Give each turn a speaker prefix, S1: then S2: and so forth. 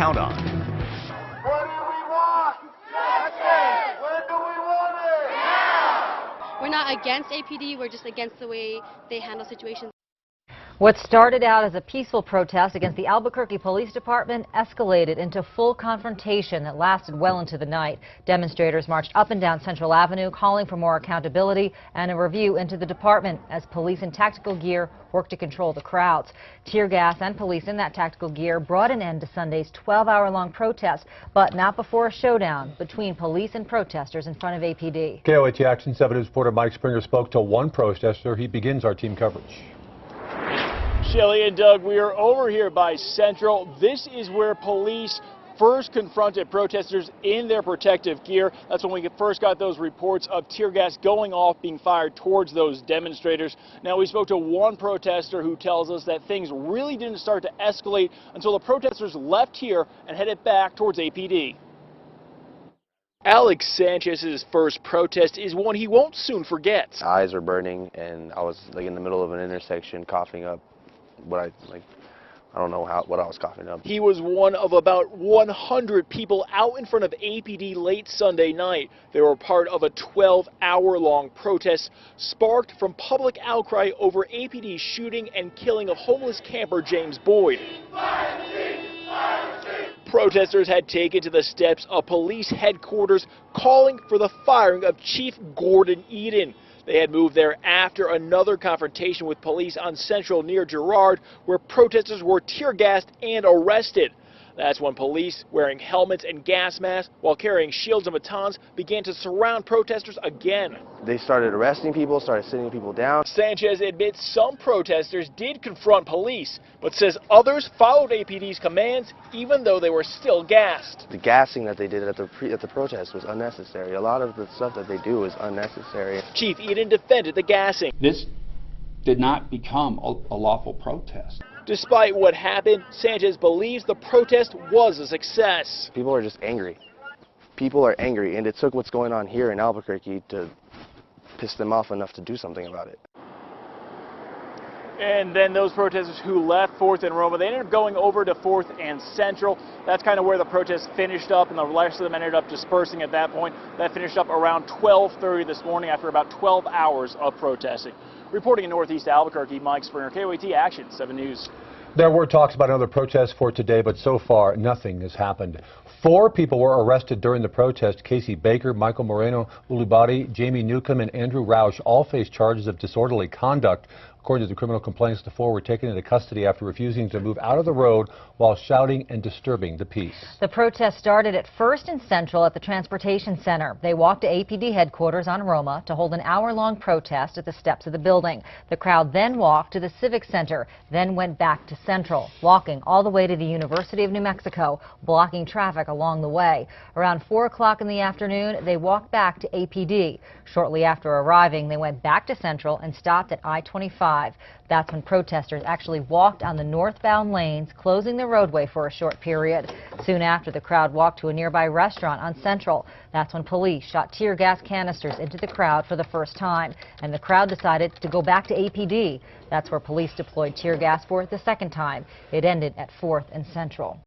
S1: count on.
S2: What do we want? Justice! When do we want it? Now!
S3: We're not against APD, we're just against the way they handle situations.
S4: What started out as a peaceful protest against the Albuquerque Police Department escalated into full confrontation that lasted well into the night. Demonstrators marched up and down Central Avenue, calling for more accountability and a review into the department as police in tactical gear worked to control the crowds. Tear gas and police in that tactical gear brought an end to Sunday's 12-hour-long protest, but not before a showdown between police and protesters in front of APD.
S5: KOAT Action 7 News reporter Mike Springer spoke to one protester. He begins our team coverage.
S6: Shelly and Doug, we are over here by Central. This is where police first confronted protesters in their protective gear. That's when we first got those reports of tear gas going off, being fired towards those demonstrators. Now, we spoke to one protester who tells us that things really didn't start to escalate until the protesters left here and headed back towards APD. Alex Sanchez's first protest is one he won't soon forget.
S7: Eyes are burning, and I was like in the middle of an intersection coughing up I don't know what I was coughing up.
S6: He was one of about 100 people out in front of APD late Sunday night. They were part of a 12-hour-long protest sparked from public outcry over APD's shooting and killing of homeless camper James Boyd. Protesters had taken to the steps of police headquarters calling for the firing of Chief Gordon Eden. They had moved there after another confrontation with police on Central near Girard, where protesters were tear gassed and arrested. That's when police, wearing helmets and gas masks while carrying shields and batons, began to surround protesters again.
S7: They started arresting people, started sitting people down.
S6: Sanchez admits some protesters did confront police, but says others followed APD's commands even though they were still gassed.
S7: The gassing that they did at the protest was unnecessary. A lot of the stuff that they do is unnecessary.
S6: Chief Eden defended the gassing.
S8: This did not become a lawful protest.
S6: Despite what happened, Sanchez believes the protest was a success.
S7: People are just angry. People are angry, and it took what's going on here in Albuquerque to piss them off enough to do something about it.
S6: And then those protesters who left 4th and Roma, they ended up going over to 4th and Central. That's kind of where the protest finished up, and the rest of them ended up dispersing at that point. That finished up around 12:30 this morning after about 12 hours of protesting. Reporting in Northeast Albuquerque, Mike Springer, KOAT Action 7 News.
S5: There were talks about another protest for today, but so far nothing has happened. 4 people were arrested during the protest. Casey Baker, Michael Moreno Ulibari, Jamie Newcomb, and Andrew Roush all face charges of disorderly conduct. According to the criminal complaints, the 4 were taken into custody after refusing to move out of the road while shouting and disturbing the peace.
S4: The protest started at 1st and Central at the Transportation Center. They walked to APD headquarters on Roma to hold an hour-long protest at the steps of the building. The crowd then walked to the Civic Center, then went back to Central, walking all the way to the University of New Mexico, blocking traffic along the way. Around 4 o'clock in the afternoon, they walked back to APD. Shortly after arriving, they went back to Central and stopped at I-25. That's when protesters actually walked on the northbound lanes, closing the roadway for a short period. Soon after, the crowd walked to a nearby restaurant on Central. That's when police shot tear gas canisters into the crowd for the first time, and the crowd decided to go back to APD. That's where police deployed tear gas for the second time. It ended at 4th and Central.